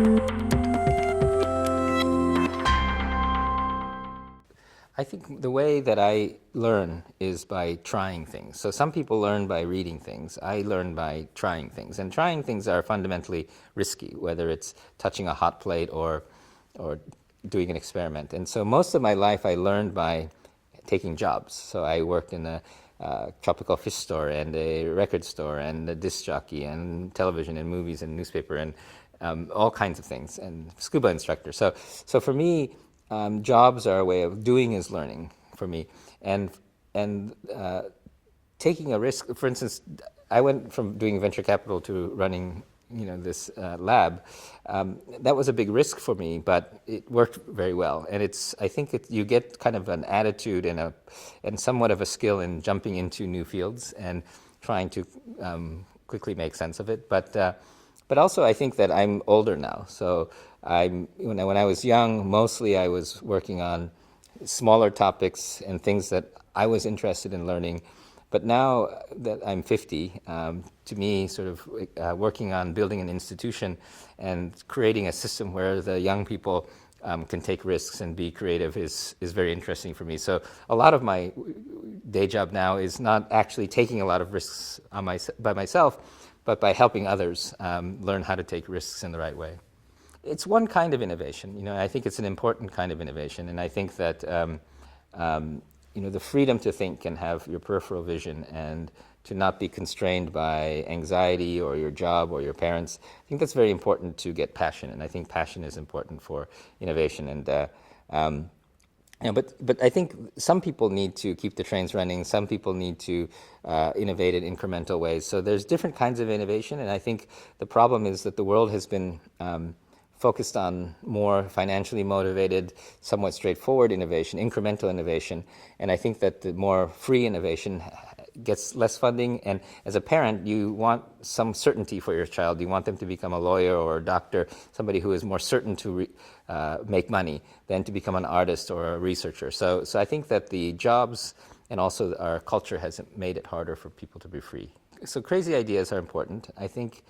I think the way that I learn is by trying things. So some people learn by reading things. I learn by trying things. And trying things are fundamentally risky, whether it's touching a hot plate or doing an experiment. And so most of my life I learned by taking jobs. So I worked in a tropical fish store and a record store and a disc jockey and television and movies and newspaper and all kinds of things, and scuba instructor. So for me, jobs are a way of doing is learning for me, and taking a risk. For instance, I went from doing venture capital to running, this lab. That was a big risk for me, but it worked very well. And I think you get kind of an attitude and somewhat of a skill in jumping into new fields and trying to quickly make sense of it. But also, I think that I'm older now. So when I was young, mostly I was working on smaller topics and things that I was interested in learning. But now that I'm 50, to me, sort of working on building an institution and creating a system where the young people can take risks and be creative is very interesting for me. So a lot of my day job now is not actually taking a lot of risks by myself, but by helping others learn how to take risks in the right way. It's one kind of innovation. I think it's an important kind of innovation, and I think that the freedom to think and have your peripheral vision and to not be constrained by anxiety or your job or your parents. I think that's very important to get passion, and I think passion is important for innovation. And but I think some people need to keep the trains running. Some people need to innovate in incremental ways. So there's different kinds of innovation, and I think the problem is that the world has been focused on more financially motivated, somewhat straightforward innovation, incremental innovation. And I think that the more free innovation gets less funding. And as a parent, you want some certainty for your child. You want them to become a lawyer or a doctor, somebody who is more certain to make money than to become an artist or a researcher. So I think that the jobs and also our culture has made it harder for people to be free. So crazy ideas are important. I think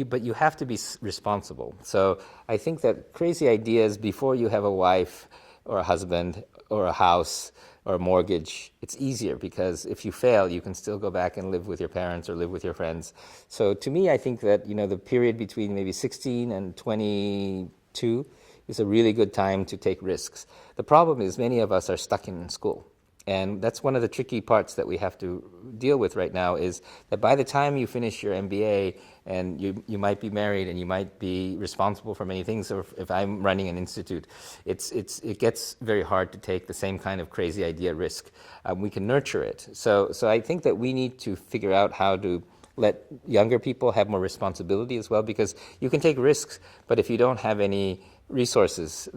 but you have to be responsible. So I think that crazy ideas before you have a wife or a husband or a house or a mortgage, it's easier because if you fail, you can still go back and live with your parents or live with your friends. So to me, I think that the period between maybe 16 and 22 is a really good time to take risks. The problem is many of us are stuck in school. And that's one of the tricky parts that we have to deal with right now is that by the time you finish your MBA and you might be married and you might be responsible for many things, or if I'm running an institute, it gets very hard to take the same kind of crazy idea risk. We can nurture it. So I think that we need to figure out how to let younger people have more responsibility as well, because you can take risks, but if you don't have any resources,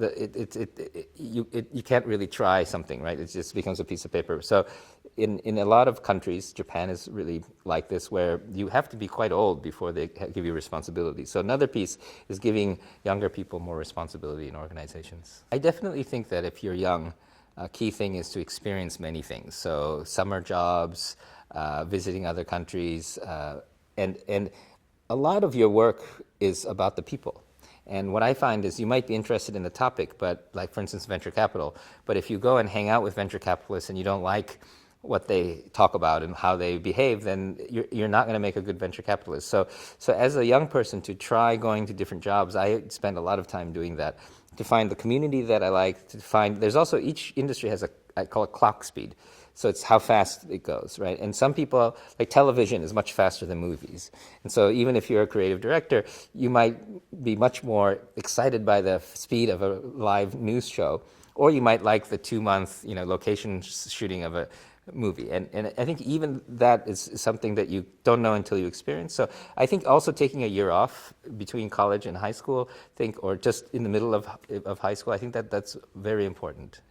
you can't really try something, right? It just becomes a piece of paper. So in a lot of countries, Japan is really like this, where you have to be quite old before they give you responsibility. So another piece is giving younger people more responsibility in organizations. I definitely think that if you're young, a key thing is to experience many things. So summer jobs, visiting other countries, and a lot of your work is about the people. And what I find is you might be interested in the topic, but like, for instance, venture capital, but if you go and hang out with venture capitalists and you don't like what they talk about and how they behave, then you're not going to make a good venture capitalist. So as a young person, to try going to different jobs, I spend a lot of time doing that, to find the community that I like, there's also, each industry has I call it clock speed. So it's how fast it goes, right? And some people, like television is much faster than movies. And so even if you're a creative director, you might be much more excited by the speed of a live news show, or you might like the 2-month, location shooting of a movie. And I think even that is something that you don't know until you experience. So I think also taking a year off between college and high school, or just in the middle of high school, I think that's very important.